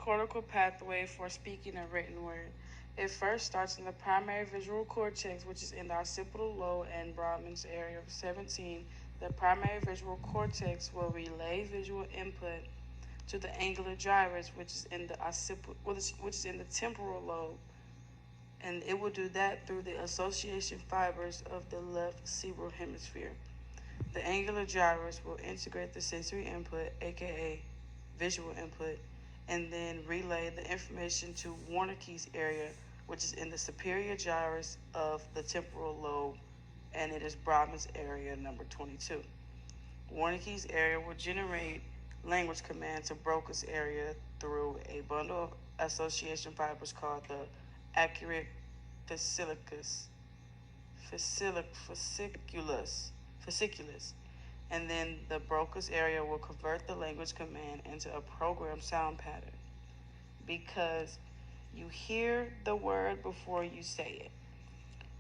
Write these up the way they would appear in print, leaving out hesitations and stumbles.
cortical pathway for speaking a written word. It first starts in the primary visual cortex, which is in the occipital lobe and Brodmann's area of 17. The primary visual cortex will relay visual input to the angular gyrus, which is in the which is in the temporal lobe, and it will do that through the association fibers of the left cerebral hemisphere. The angular gyrus will integrate the sensory input, aka visual input, and then relay the information to Wernicke's area, which is in the superior gyrus of the temporal lobe, and it is Brodmann's area number 22. Wernicke's area will generate language command to Broca's area through a bundle of association fibers called the accurate fasciculus, fasciculus, and then the Broca's area will convert the language command into a programmed sound pattern. Because you hear the word before you say it,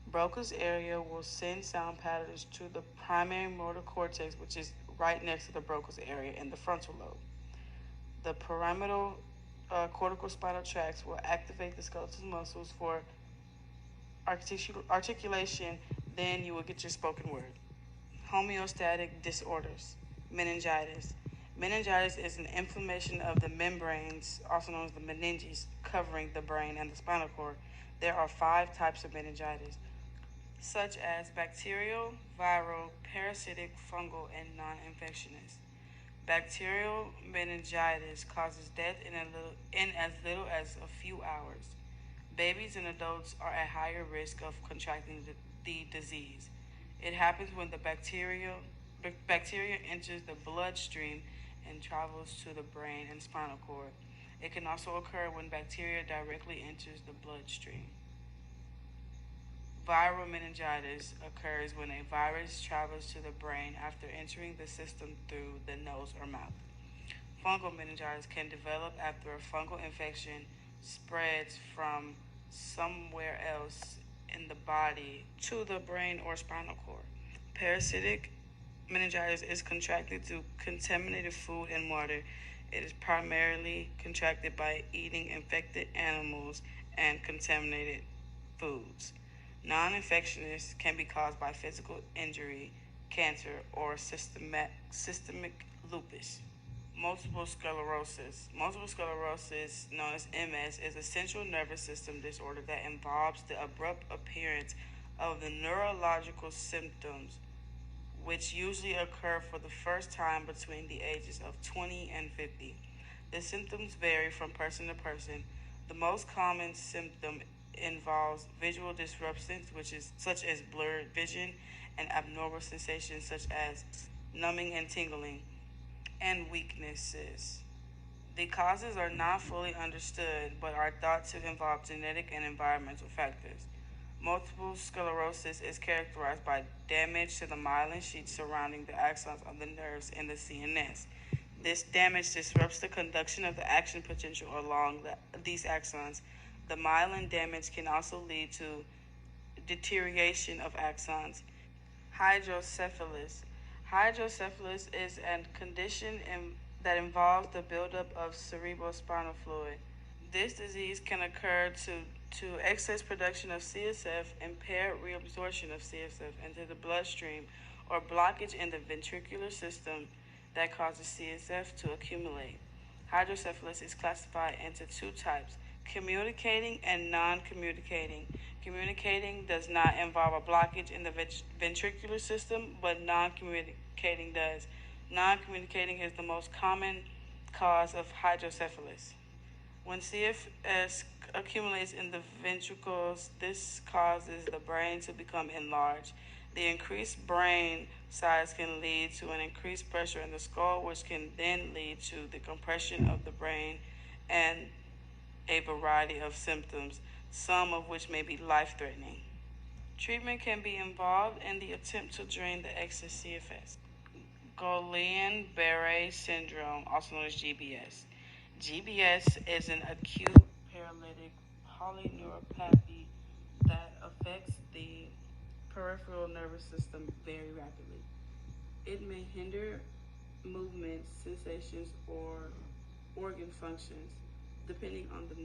Broca's area will send sound patterns to the primary motor cortex, which is right next to the Broca's area in the frontal lobe. The pyramidal cortical spinal tracts will activate the skeletal muscles for articulation. Then you will get your spoken word. Homeostatic disorders. Meningitis. Meningitis is an inflammation of the membranes, also known as the meninges, covering the brain and the spinal cord. There are 5 types of meningitis, such as bacterial, viral, parasitic, fungal, and non-infectious. Bacterial meningitis causes death in as little as a few hours. Babies and adults are at higher risk of contracting the disease. It happens when the bacteria enters the bloodstream and travels to the brain and spinal cord. It can also occur when bacteria directly enters the bloodstream. Viral meningitis occurs when a virus travels to the brain after entering the system through the nose or mouth. Fungal meningitis can develop after a fungal infection spreads from somewhere else in the body to the brain or spinal cord. Parasitic meningitis is contracted through contaminated food and water. It is primarily contracted by eating infected animals and contaminated foods. Non-infectious can be caused by physical injury, cancer, or systemic lupus. Multiple sclerosis. Multiple sclerosis, known as MS, is a central nervous system disorder that involves the abrupt appearance of the neurological symptoms, which usually occur for the first time between the ages of 20 and 50. The symptoms vary from person to person. The most common symptom involves visual disruptions, which is such as blurred vision, and abnormal sensations such as numbing and tingling, and weaknesses. The causes are not fully understood but are thought to involve genetic and environmental factors. Multiple sclerosis is characterized by damage to the myelin sheath surrounding the axons of the nerves in the CNS. This damage disrupts the conduction of the action potential along these axons. The myelin damage can also lead to deterioration of axons. Hydrocephalus. Hydrocephalus is a condition that involves the buildup of cerebrospinal fluid. This disease can occur to excess production of CSF, impaired reabsorption of CSF into the bloodstream, or blockage in the ventricular system that causes CSF to accumulate. Hydrocephalus is classified into 2 types: communicating and non-communicating. Communicating does not involve a blockage in the ventricular system, but non-communicating does. Non-communicating is the most common cause of hydrocephalus. When CFS accumulates in the ventricles, this causes the brain to become enlarged. The increased brain size can lead to an increased pressure in the skull, which can then lead to the compression of the brain and a variety of symptoms, some of which may be life threatening. Treatment can be involved in the attempt to drain the excess CFS. Guillain-Barré syndrome, also known as GBS. GBS is an acute paralytic polyneuropathy that affects the peripheral nervous system very rapidly. It may hinder movement, sensations, or organ functions. depending on the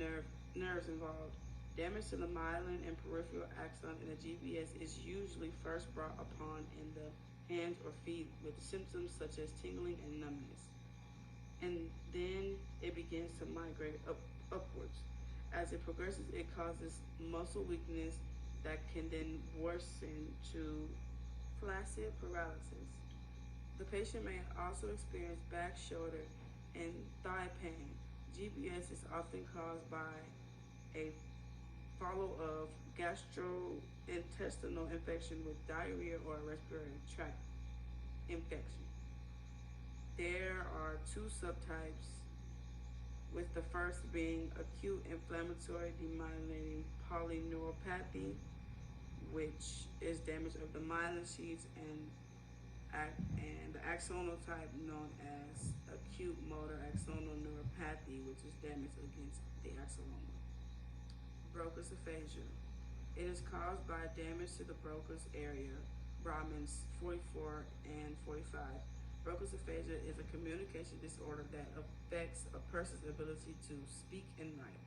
nerves involved. Damage to the myelin and peripheral axon in the GBS is usually first brought upon in the hands or feet with symptoms such as tingling and numbness. And then it begins to migrate upwards. As it progresses, it causes muscle weakness that can then worsen to flaccid paralysis. The patient may also experience back, shoulder, and thigh pain. GBS is often caused by a follow of gastrointestinal infection with diarrhea or a respiratory tract infection. There are two subtypes, with the first being acute inflammatory demyelinating polyneuropathy, which is damage of the myelin sheaths, and the axonal type known as acute motor axonal neuropathy, which is damage against the axonoma. Broca's aphasia. It is caused by damage to the Broca's area, Brahmins 44 and 45. Broca's aphasia is a communication disorder that affects a person's ability to speak and write.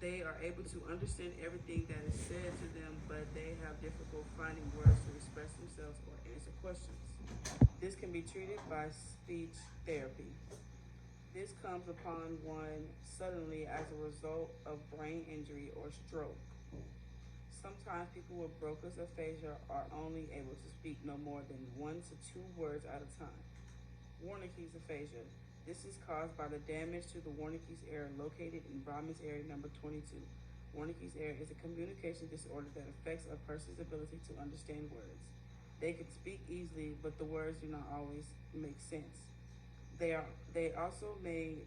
They are able to understand everything that is said to them, but they have difficulty finding words to express themselves or answer questions. This can be treated by speech therapy. This comes upon one suddenly as a result of brain injury or stroke. Sometimes people with Broca's aphasia are only able to speak no more than 1 to 2 words at a time. Wernicke's aphasia. This is caused by the damage to the Wernicke's area located in Brahmins area number 22. Wernicke's area is a communication disorder that affects a person's ability to understand words. They can speak easily, but the words do not always make sense. They also may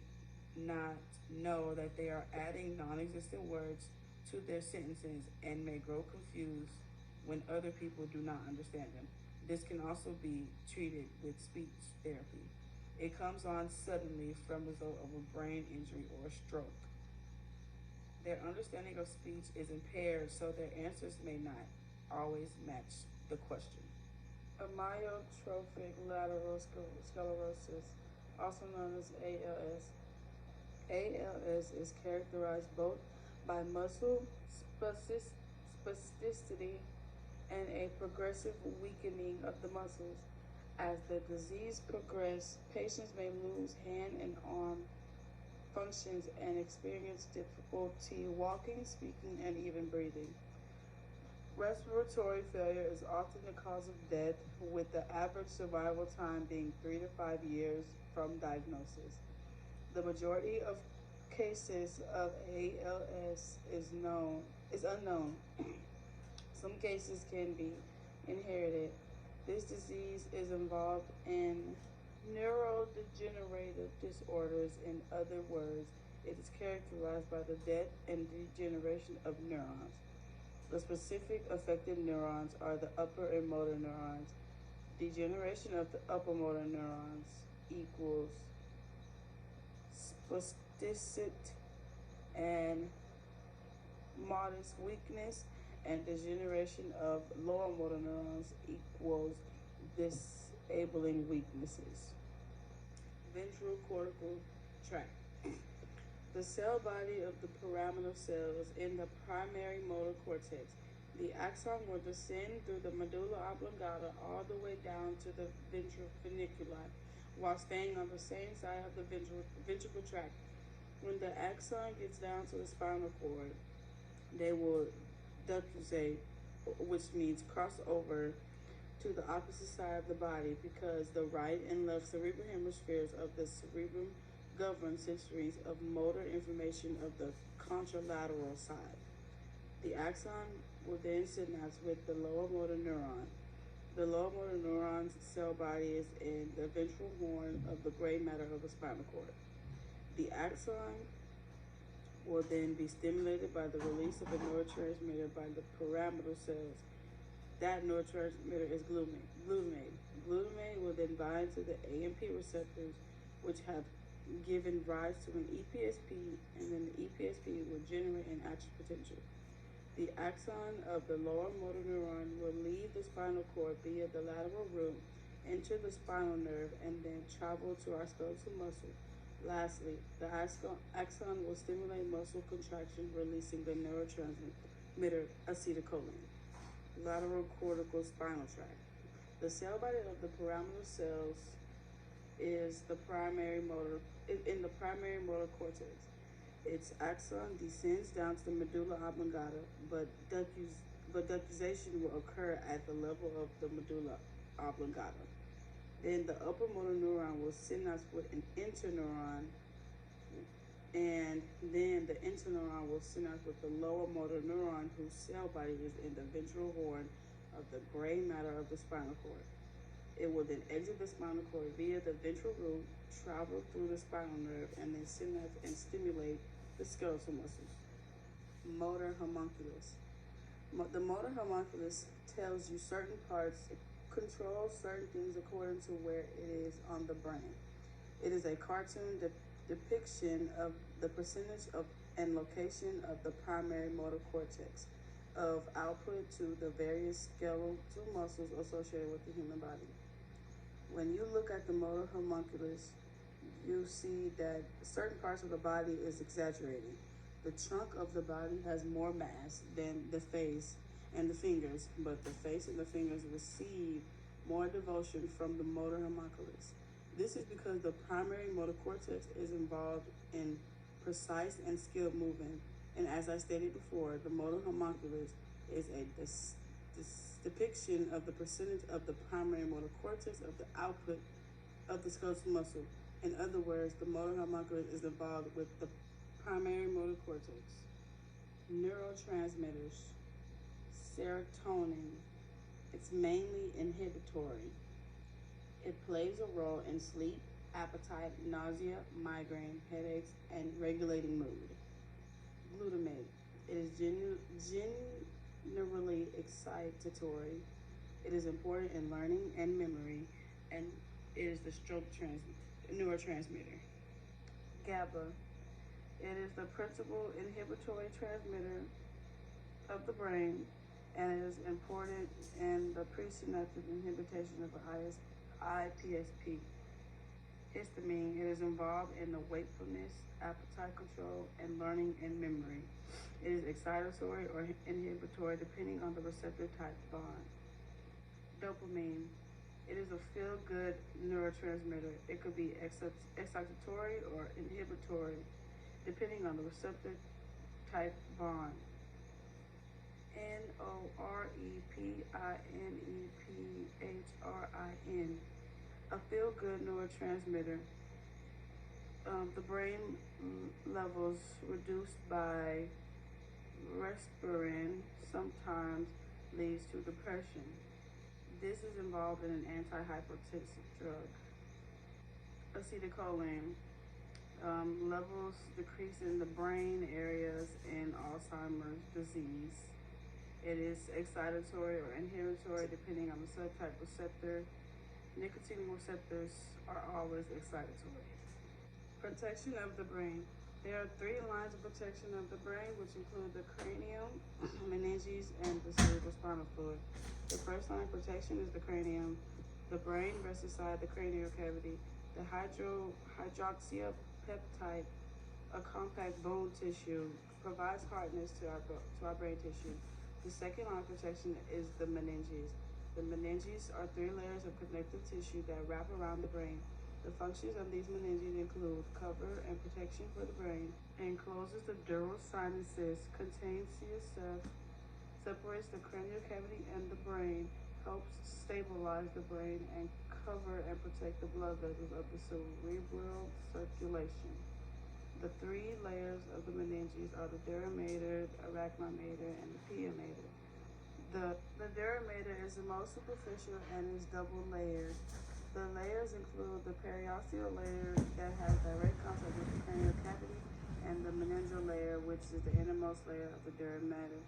not know that they are adding non-existent words to their sentences and may grow confused when other people do not understand them. This can also be treated with speech therapy. It comes on suddenly from the result of a brain injury or stroke. Their understanding of speech is impaired, so their answers may not always match the question. Amyotrophic lateral sclerosis, also known as ALS. ALS is characterized both by muscle spasticity and a progressive weakening of the muscles. As the disease progresses, patients may lose hand and arm functions and experience difficulty walking, speaking, and even breathing. Respiratory failure is often the cause of death, with the average survival time being 3 to 5 years from diagnosis. The majority of cases of ALS is unknown. Some cases can be inherited. This disease is involved in neurodegenerative disorders. In other words, it is characterized by the death and degeneration of neurons. The specific affected neurons are the upper and motor neurons. Degeneration of the upper motor neurons equals spasticity and modest weakness, and degeneration of lower motor neurons equals disabling weaknesses. Ventral cortical tract. The cell body of the pyramidal cells in the primary motor cortex. The axon will descend through the medulla oblongata all the way down to the ventral funiculi, while staying on the same side of the ventricle tract. When the axon gets down to the spinal cord, they will decussate, which means cross over to the opposite side of the body, because the right and left cerebral hemispheres of the cerebrum govern centuries of motor information of the contralateral side. The axon will then synapse with the lower motor neuron. The lower motor neuron's cell body is in the ventral horn of the gray matter of the spinal cord. The axon will then be stimulated by the release of a neurotransmitter by the pyramidal cells. That neurotransmitter is glutamate. Glutamate will then bind to the AMP receptors, which have given rise to an EPSP, and then the EPSP will generate an action potential. The axon of the lower motor neuron will leave the spinal cord via the lateral root, enter the spinal nerve, and then travel to our skeletal muscle, Lastly, the axon will stimulate muscle contraction, releasing the neurotransmitter acetylcholine. Lateral cortical spinal tract. The cell body of the pyramidal cells is the primary motor in the primary motor cortex. Its axon descends down to the medulla oblongata, but ductization will occur at the level of the medulla oblongata. Then the upper motor neuron will synapse with an interneuron, and then the interneuron will synapse with the lower motor neuron, whose cell body is in the ventral horn of the gray matter of the spinal cord. It will then exit the spinal cord via the ventral root, travel through the spinal nerve, and then synapse and stimulate the skeletal muscles. Motor homunculus. The motor homunculus tells you certain parts, controls certain things according to where it is on the brain. It is a cartoon depiction of the percentage of and location of the primary motor cortex of output to the various skeletal muscles associated with the human body. When you look at the motor homunculus, you see that certain parts of the body is exaggerated. The trunk of the body has more mass than the face and the fingers, but the face and the fingers receive more devotion from the motor homunculus. This is because the primary motor cortex is involved in precise and skilled movement, and as I stated before, the motor homunculus is a depiction of the percentage of the primary motor cortex of the output of the skeletal muscle. In other words, the motor homunculus is involved with the primary motor cortex. Neurotransmitters. Serotonin. It's mainly inhibitory. It plays a role in sleep, appetite, nausea, migraine, headaches, and regulating mood. Glutamate. It is generally excitatory. It is important in learning and memory, and it is the stroke neurotransmitter. GABA. It is the principal inhibitory transmitter of the brain, and it is important in the presynaptic inhibition of the IPSP. Histamine. It is involved in the wakefulness, appetite control, and learning and memory. It is excitatory or inhibitory depending on the receptor type bond. Dopamine. It is a feel-good neurotransmitter. It could be excitatory or inhibitory depending on the receptor type bond. Norepinephrine. A feel-good neurotransmitter. The brain levels reduced by risperidone sometimes leads to depression. This is involved in an antihypertensive drug. Acetylcholine. Levels decrease in the brain areas in Alzheimer's disease. It is excitatory or inhibitory depending on the subtype receptor. Nicotine receptors are always excitatory. Protection of the brain. There are 3 lines of protection of the brain, which include the cranium, meninges, and the cerebrospinal fluid. The first line of protection is the cranium. The brain rests inside the cranial cavity. The hydroxyapatite, a compact bone tissue, provides hardness to our brain tissue. The second line of protection is the meninges. The meninges are 3 layers of connective tissue that wrap around the brain. The functions of these meninges include cover and protection for the brain, encloses the dural sinuses, contains CSF, separates the cranial cavity and the brain, helps stabilize the brain, and cover and protect the blood vessels of the cerebral circulation. The 3 layers of the meninges are the dura mater, arachnoid mater, and the pia mater. The dura mater is the most superficial and is double layered. The layers include the periosteal layer that has direct contact with the cranial cavity and the meningeal layer, which is the innermost layer of the dura mater.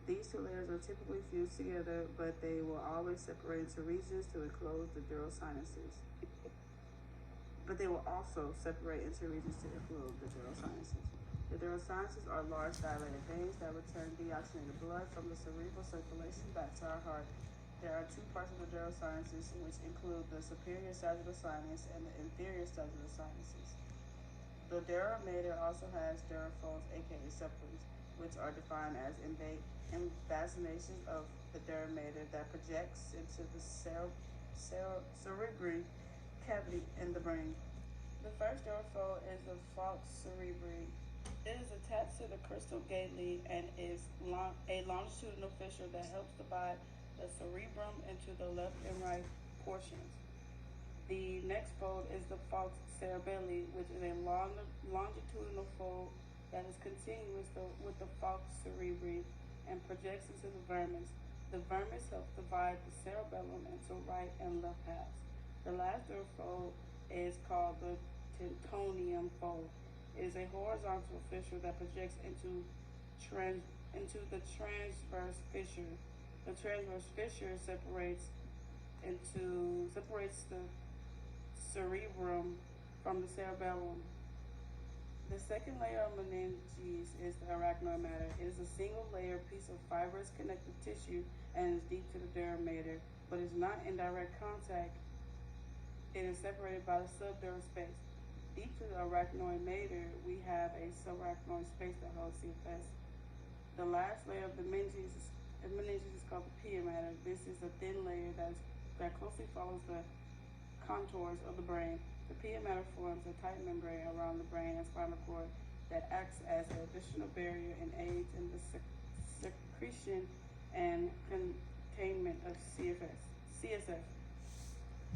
These 2 layers are typically fused together, but they will always separate into regions to enclose the dural sinuses. But they will also separate into regions to include the dural sinuses. The dural sinuses are large dilated veins that return deoxygenated blood from the cerebral circulation back to our heart. There are 2 parts of the dural sinuses, which include the superior sagittal sinus and the inferior sagittal sinuses. The dura mater also has dura folds, aka sepals, which are defined as embasinations of the dura mater that projects into the cerebri cavity in the brain. The first dura fold is the falx cerebri. It is attached to the crystal gately and is a longitudinal fissure that helps divide the cerebrum into the left and right portions. The next fold is the falx cerebelli, which is a longitudinal fold that is continuous with the falx cerebri and projects into the vermis. The vermis helps divide the cerebellum into right and left halves. The last third fold is called the tentorium fold. It is a horizontal fissure that projects into the transverse fissure. The transverse fissure separates the cerebrum from the cerebellum. The second layer of meninges is the arachnoid matter. It is a single layer piece of fibrous connective tissue and is deep to the dura mater, but is not in direct contact. It is separated by the subdural space. Deep to the arachnoid mater, we have a subarachnoid space that holds CFS. The last layer of the meninges is called the pia mater. This is a thin layer that closely follows the contours of the brain. The pia mater forms a tight membrane around the brain and spinal cord that acts as an additional barrier and aids in the secretion and containment of CSF.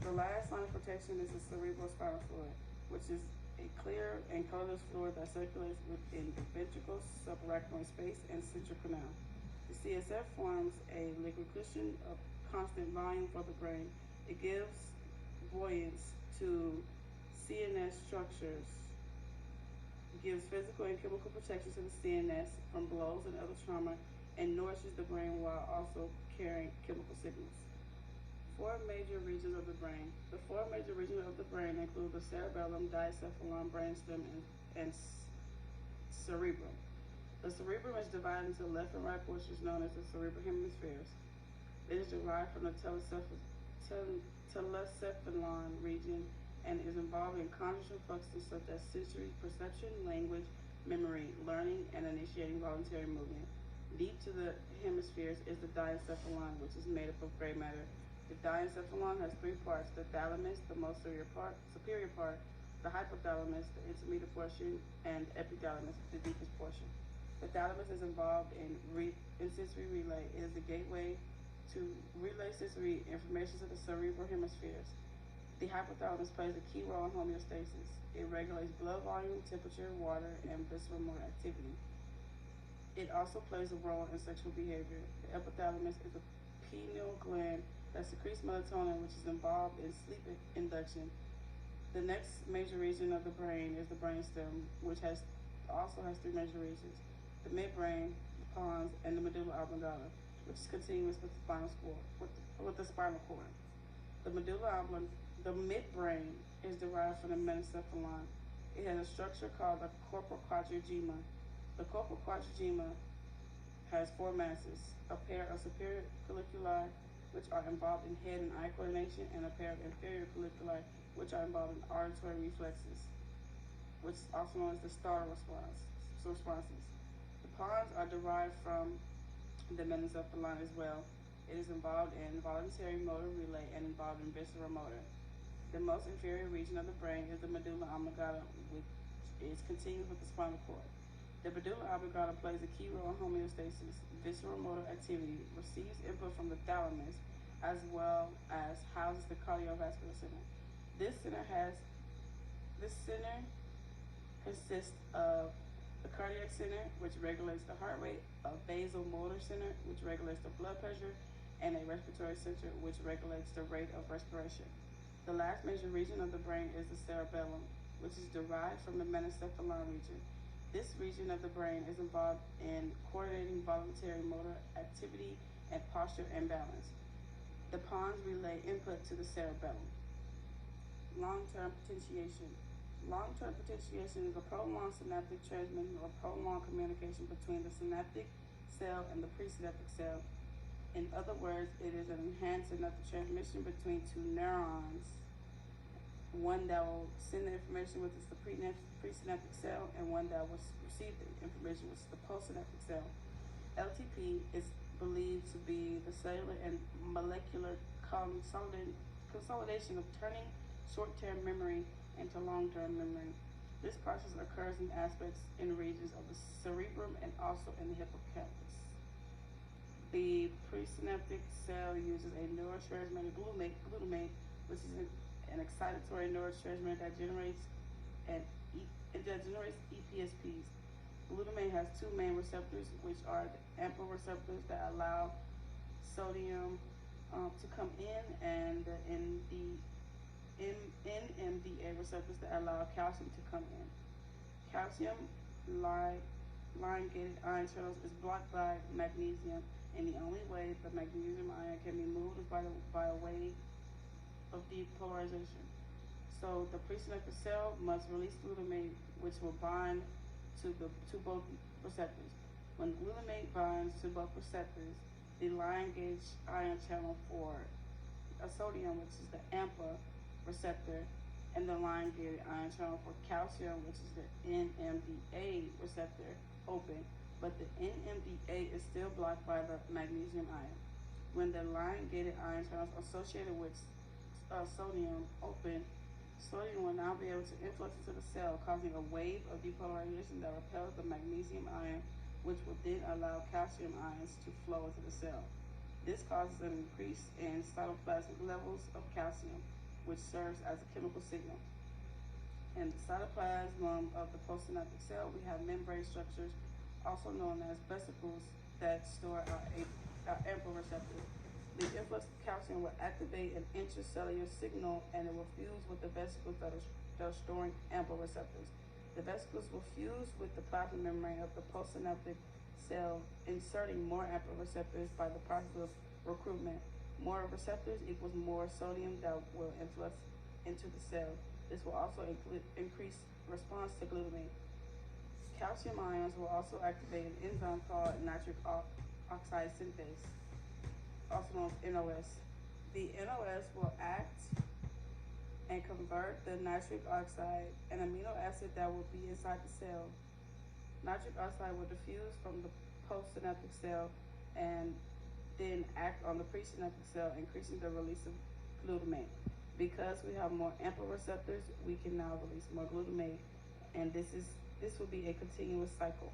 The last line of protection is the cerebrospinal fluid, which is a clear and colorless fluid that circulates within the ventricle, subarachnoid space, and central canal. The CSF forms a liquid cushion of constant volume for the brain. It gives buoyance to CNS structures, gives physical and chemical protection to the CNS from blows and other trauma, and nourishes the brain while also carrying chemical signals. Four major regions of the brain. The four major regions of the brain include the cerebellum, diencephalon, brainstem, and cerebrum. The cerebrum is divided into left and right portions known as the cerebral hemispheres. It is derived from the telecephalon region and is involved in conscious functions such as sensory perception, language, memory, learning, and initiating voluntary movement. Deep to the hemispheres is the diencephalon, which is made up of gray matter. The diencephalon has three parts: the thalamus, the most superior part, the hypothalamus, the intermediate portion, and epithalamus, the deepest portion. The thalamus is involved in sensory relay. It is the gateway to relay sensory information to the cerebral hemispheres. The hypothalamus plays a key role in homeostasis. It regulates blood volume, temperature, water, and visceral motor activity. It also plays a role in sexual behavior. The epithalamus is a pineal gland that secretes melatonin, which is involved in sleep induction. The next major region of the brain is the brainstem, which also has three major regions: the midbrain, the pons, and the medulla oblongata, which is continuous with the spinal cord. The midbrain is derived from the menincephalon. It has a structure called the corporal quadrigema. The corporal quadrigema has four masses: a pair of superior colliculi, which are involved in head and eye coordination, and a pair of inferior colliculi, which are involved in auditory reflexes, which is also known as the startle responses. The pons are derived from the menincephalon as well. It is involved in voluntary motor relay and involved in visceral motor. The most inferior region of the brain is the medulla oblongata, which is continuous with the spinal cord. The medulla oblongata plays a key role in homeostasis, visceral motor activity, receives input from the thalamus, as well as houses the cardiovascular center. This center consists of the cardiac center, which regulates the heart rate, a vasomotor center, which regulates the blood pressure, and a respiratory center, which regulates the rate of respiration. The last major region of the brain is the cerebellum, which is derived from the menincephalon region. This region of the brain is involved in coordinating voluntary motor activity and posture and balance. The pons relay input to the cerebellum. Long-term potentiation. Long-term potentiation is a prolonged synaptic transmission or prolonged communication between the synaptic cell and the presynaptic cell. In other words, it is an enhanced synaptic transmission between two neurons. one that will send the information, which is the presynaptic cell, and one that will receive the information, which is the postsynaptic cell. LTP is believed to be the cellular and molecular consolidation of turning short-term memory into long-term memory. This process occurs in aspects in regions of the cerebrum and also in the hippocampus. The presynaptic cell uses a neurotransmitter glutamate, which is an excitatory neurotransmitter that generates EPSPs. Glutamate has two main receptors, which are the AMPA receptors that allow sodium to come in, and the NMDA receptors that allow calcium to come in. Calcium lion-gated ion channels is blocked by magnesium, and the only way the magnesium ion can be moved is by a way of depolarization. So the presynaptic cell must release glutamate, which will bind to both receptors. When glutamate binds to both receptors, the lion-gated ion channel for a sodium, which is the AMPA receptor, and the lion-gated ion channel for calcium, which is the NMDA receptor, open, but the NMDA is still blocked by the magnesium ion. When the lion-gated ion channels associated with sodium open, sodium will now be able to influx into the cell, causing a wave of depolarization that repels the magnesium ion, which will then allow calcium ions to flow into the cell. This causes an increase in cytoplasmic levels of calcium, which serves as a chemical signal. In the cytoplasm of the postsynaptic cell, we have membrane structures, also known as vesicles, that store our AMPA receptors. The influx of calcium will activate an intracellular signal, and it will fuse with the vesicles that are storing AMPA receptors. The vesicles will fuse with the plasma membrane of the postsynaptic cell, inserting more AMPA receptors by the process of recruitment. More receptors equals more sodium that will influx into the cell. This will also increase response to glutamate. Calcium ions will also activate an enzyme called nitric oxide synthase, also known as NOS. The NOS will act and convert the nitric oxide, an amino acid that will be inside the cell. Nitric oxide will diffuse from the postsynaptic cell and then act on the presynaptic cell, increasing the release of glutamate. Because we have more AMPA receptors, we can now release more glutamate, and this will be a continuous cycle.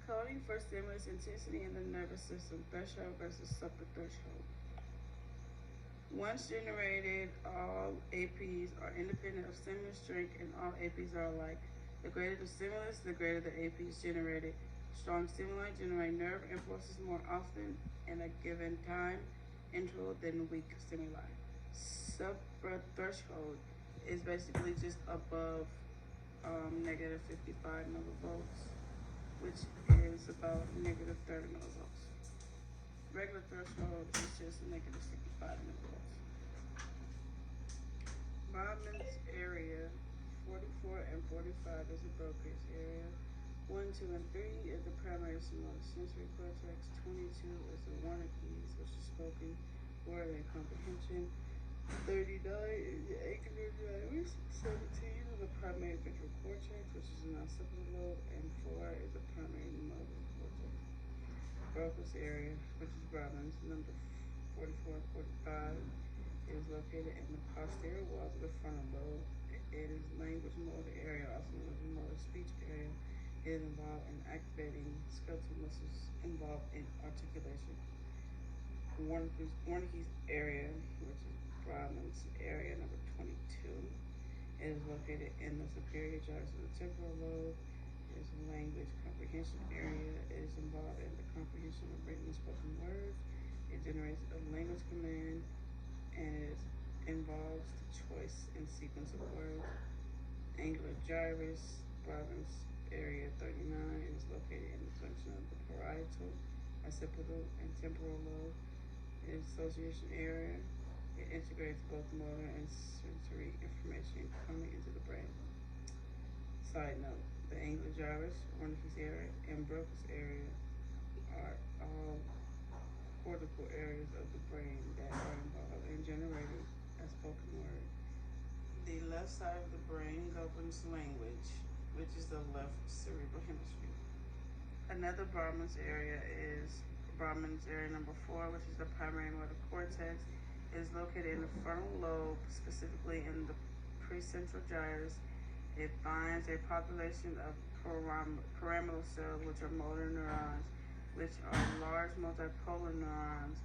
Coding for stimulus intensity in the nervous system, threshold versus suprathreshold. Once generated, all APs are independent of stimulus strength, and all APs are alike. The greater the stimulus, the greater the APs generated. Strong stimuli generate nerve impulses more often in a given time interval than weak stimuli. Suprathreshold is basically just above negative 55 millivolts, which is about negative 30 millivolts. Regular threshold is just negative 65 millivolts. Brodmann's area, 44 and 45 is the Broca's area. 1, 2, and 3 is the primary sensory cortex. 22 is the Wernicke's, which is spoken word and comprehension. 39 is the ocular gyrus. 17 is the primary ventral cortex, which is an occipital lobe, and 4 is the primary motor cortex. Broca's area, which is Brodmann's, number 44 and 45, is located in the posterior walls of the frontal lobe. It is language motor area, also known as the motor speech area. It is involved in activating skeletal muscles involved in articulation. Wernicke's area, which is Brodmann's area, number 22. It is located in the superior gyrus of the temporal lobe. It is a language comprehension area. It is involved in the comprehension of written and spoken words. It generates a language command, and it involves the choice and sequence of words. Angular gyrus, Brodmann's area 39, is located in the junction of the parietal, occipital, and temporal lobe. It is association area. It integrates both motor and sensory information coming into the brain. Side note, the angular gyrus, Wernicke's area, and Broca's area are all cortical areas of the brain that are involved in generating a spoken word. The left side of the brain governs language, which is the left cerebral hemisphere. Another Brahman's area number 4, which is the primary motor cortex. It is located in the frontal lobe, specifically in the precentral gyrus. It binds a population of pyramidal cells, which are motor neurons, which are large multipolar neurons.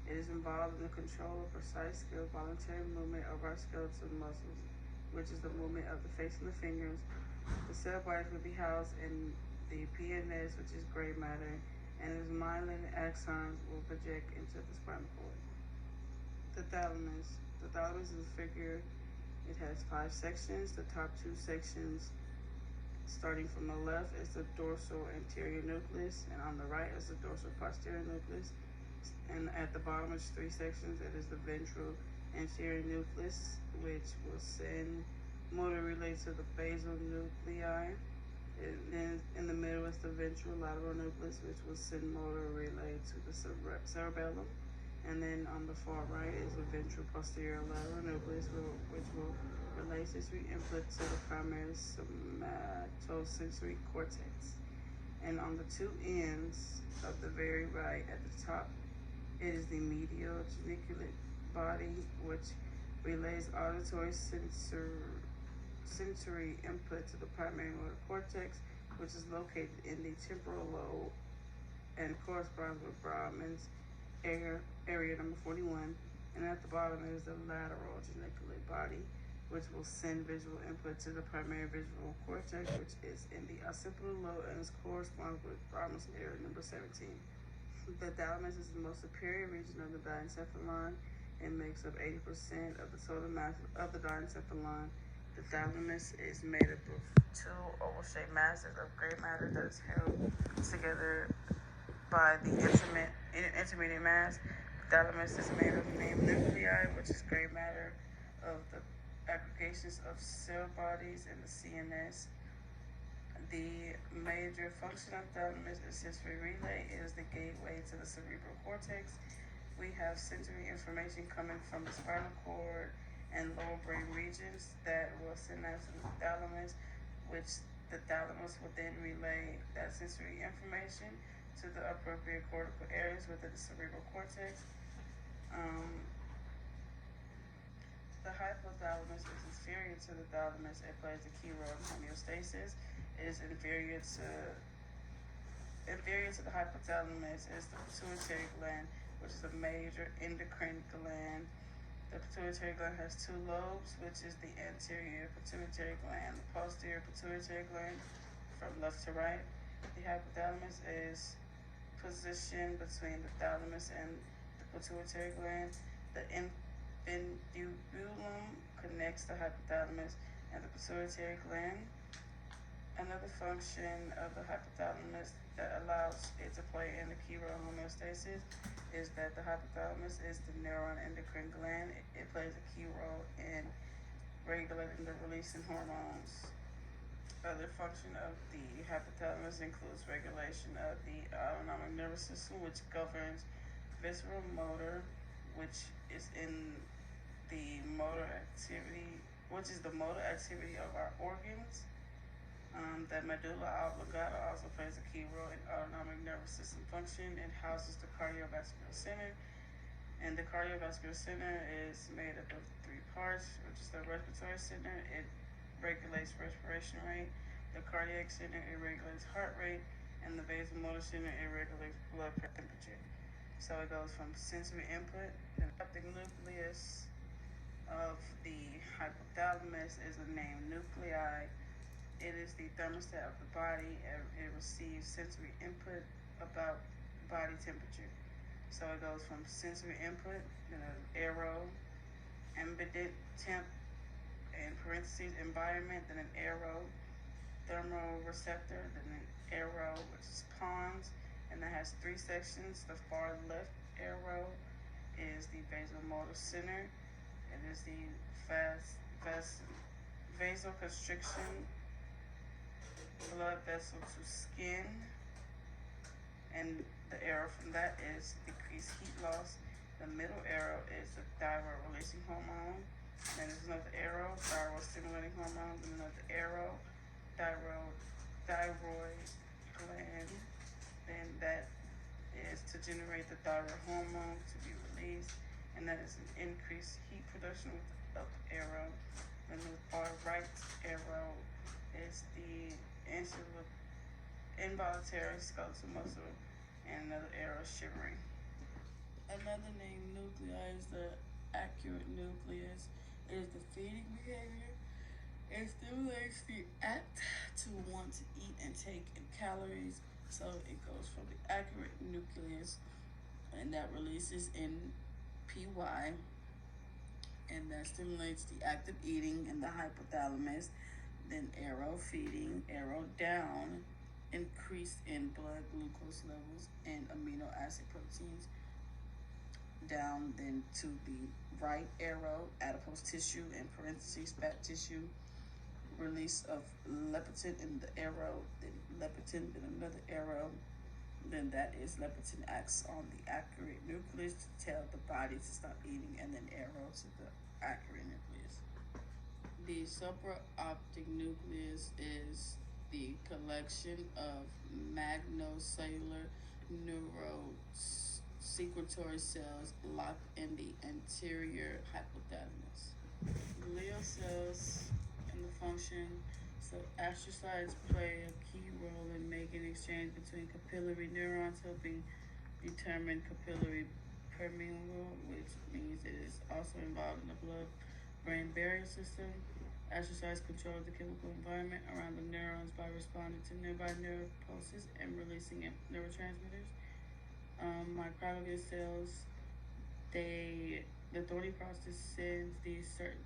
It is involved in the control of precise skill, voluntary movement of our skeletal muscles, which is the movement of the face and the fingers. The cell bodies will be housed in the PNS, which is gray matter, and its myelin axons will project into the spinal cord. The thalamus. The thalamus is a figure. It has 5 sections. The top 2 sections, starting from the left, is the dorsal anterior nucleus, and on the right is the dorsal posterior nucleus. And at the bottom is 3 sections. It is the ventral anterior nucleus, which will send motor relay to the basal nuclei. And then in the middle is the ventrolateral nucleus, which will send motor relay to the cerebellum. And then on the far right is the ventral posterior lateral nucleus, which will relay sensory input to the primary somatosensory cortex. And on the 2 ends of the very right at the top, it is the medial geniculate body, which relays auditory sensory input to the primary motor cortex, which is located in the temporal lobe and corresponds with Brahman's area number 41. And at the bottom is the lateral geniculate body, which will send visual input to the primary visual cortex, which is in the occipital lobe and corresponds with Brahman's area number 17. The thalamus is the most superior region of the diencephalon and makes up 80% of the total mass of the diencephalon. The thalamus is made up of 2 oval-shaped masses of gray matter that is held together by the intermediate mass. The thalamus is made of named nuclei, which is gray matter, of the aggregations of cell bodies in the CNS. The major function of thalamus is sensory relay. It is the gateway to the cerebral cortex. We have sensory information coming from the spinal cord and lower brain regions that will synapse in the thalamus, which the thalamus will then relay that sensory information to the appropriate cortical areas within the cerebral cortex. The hypothalamus is inferior to the thalamus. It plays a key role in homeostasis. It is inferior to the hypothalamus is the pituitary gland, which is a major endocrine gland. The pituitary gland has 2 lobes, which is the anterior pituitary gland, the posterior pituitary gland, from left to right. The hypothalamus is positioned between the thalamus and the pituitary gland. The infundibulum connects the hypothalamus and the pituitary gland. Another function of the hypothalamus that allows it to play in the key role in homeostasis is that the hypothalamus is the neuron endocrine gland. It plays a key role in regulating the release of hormones. Other function of the hypothalamus includes regulation of the autonomic nervous system, which governs visceral motor, which is the motor activity of our organs. The medulla oblongata also plays a key role in autonomic nervous system function. It houses the cardiovascular center, and the cardiovascular center is made up of 3 parts, which is the respiratory center. It regulates respiration rate. The cardiac center, it regulates heart rate, and the vasomotor center, it regulates blood temperature. So it goes from sensory input. The nucleus of the hypothalamus is a named nuclei. It is the thermostat of the body. It receives sensory input about body temperature. So it goes from sensory input, aero, ambient temp, in parentheses, environment, then an aero, thermoreceptor, then an aero, which is pons, and that has 3 sections. The far left aero is the vasomotor center. It is the vasoconstriction, blood vessel to skin, and the arrow from that is decreased heat loss. The middle arrow is the thyroid releasing hormone. Then there's another arrow, thyroid stimulating hormone. Then another arrow, thyroid gland. Then that is to generate the thyroid hormone to be released, and that is an increased heat production with the up arrow. Then the far right arrow is the involuntary skeletal muscle, and another arrow shivering. Another name nuclei is the accurate nucleus. It is the feeding behavior. It stimulates the act to want to eat and take in calories. So it goes from the accurate nucleus, and that releases NPY, and that stimulates the act of eating in the hypothalamus. Then arrow feeding, arrow down, increase in blood glucose levels and amino acid proteins. Down then to the right arrow, adipose tissue, in parentheses, fat tissue, release of leptin in the arrow, then leptin, then another arrow. Then that is leptin acts on the accurate nucleus to tell the body to stop eating, and then arrow to the accurate nucleus. The supraoptic nucleus is the collection of magnocellular neurosecretory cells locked in the anterior hypothalamus. Glial cells and the function. So astrocytes play a key role in making exchange between capillary neurons, helping determine capillary permeable, which means it is also involved in the blood-brain barrier system. Astrocytes control the chemical environment around the neurons by responding to nearby neural pulses and releasing neurotransmitters. Microglia cells, the Thorny process sends these certain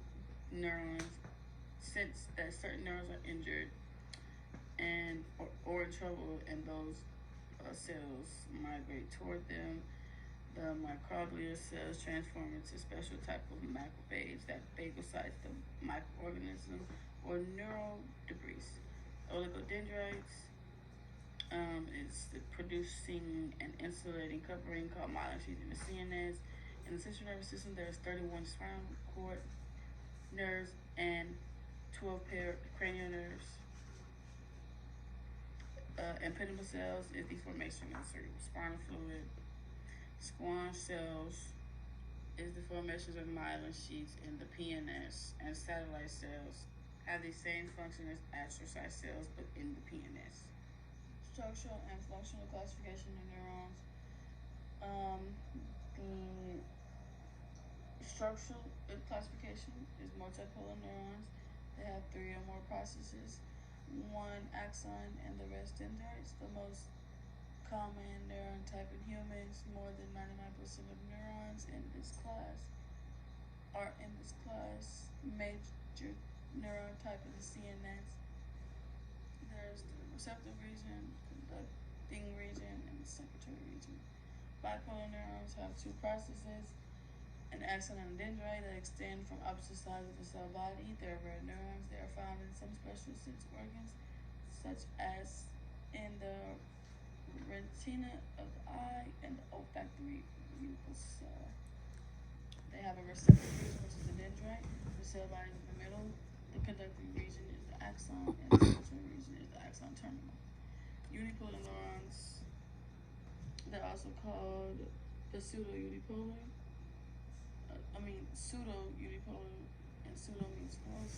neurons, sense that certain neurons are injured and or in trouble, and those cells migrate toward them. The microglia cells transform into special type of macrophage that phagocytes the microorganism or neural debris. Oligodendrites is producing an insulating covering called myelin sheath in the CNS. In the central nervous system, there's 31 spinal cord nerves and 12 pair cranial nerves. Ependymal cells is the formation of cerebrospinal fluid. Schwann cells is the formations of myelin sheaths in the PNS, and satellite cells have the same function as astrocyte cells but in the PNS. Structural and functional classification of neurons. The structural classification is multipolar neurons. They have 3 or more processes, 1 axon and the rest dendrites. The most common neuron type in humans, more than 99% of neurons in this class are in this class. Major neuron type in the CNS. There's the receptive region, conducting region, and the secretory region. Bipolar neurons have 2 processes, an axon and a dendrite that extend from opposite sides of the cell body. They're rare neurons. They are found in some special sense organs, such as in the retina of the eye and the olfactory mucus cell. They have a receptive region, which is the dendrite. The cell body is in the middle. The conducting region is the axon, and the secretory region is the axon terminal. Unipolar neurons, they're also called the pseudo-unipolar. Pseudo-unipolar, and pseudo means close.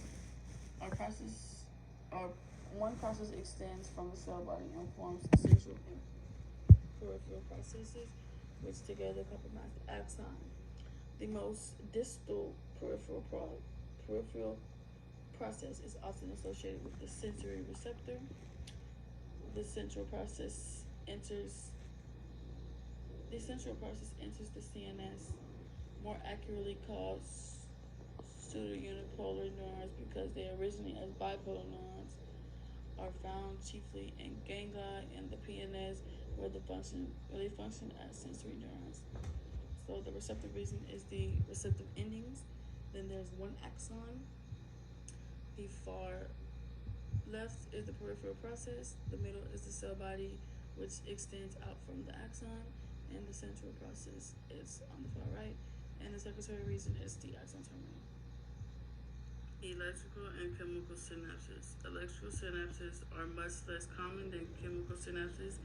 One process extends from the cell body and forms central and peripheral processes, which together comprise the axon. The most distal peripheral process is often associated with the sensory receptor. The central process enters the CNS, more accurately called pseudo-unipolar neurons because they originate as bipolar neurons, are found chiefly in ganglia in the PNS, where they function as sensory neurons. So the receptive region is the receptive endings. Then there's 1 axon. The far left is the peripheral process. The middle is the cell body, which extends out from the axon, and the central process is on the far right, and the secretory region is the axon terminal. Electrical and chemical synapses. Electrical synapses are much less common than chemical synapses.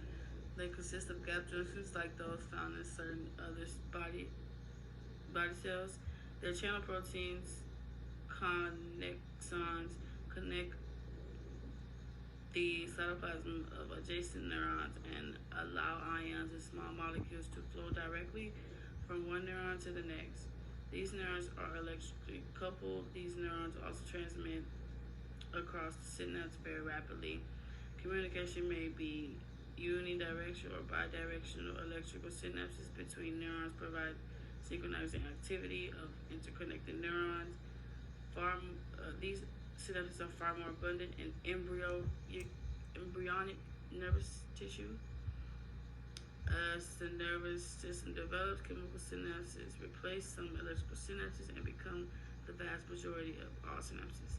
They consist of gap junctions like those found in certain other body cells. Their channel proteins, connexons, connect the cytoplasm of adjacent neurons and allow ions and small molecules to flow directly from one neuron to the next. These neurons are electrically coupled. These neurons also transmit across the synapse very rapidly. Communication may be unidirectional or bidirectional. Electrical synapses between neurons provide synchronizing activity of interconnected neurons. These synapses are far more abundant in embryonic nervous tissue. As the nervous system develops, chemical synapses replace some electrical synapses and become the vast majority of all synapses.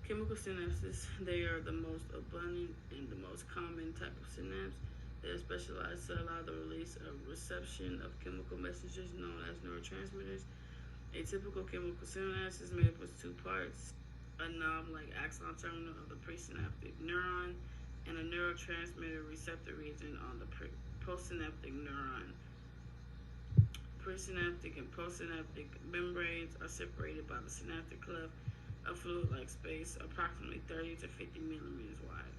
Chemical synapses, they are the most abundant and the most common type of synapse. They are specialized to allow the release of reception of chemical messages known as neurotransmitters. A typical chemical synapse is made up of two parts, a knob-like axon terminal of the presynaptic neuron and a neurotransmitter receptor region on the postsynaptic neuron. Presynaptic and postsynaptic membranes are separated by the synaptic cleft, a fluid-like space approximately 30 to 50 millimeters wide.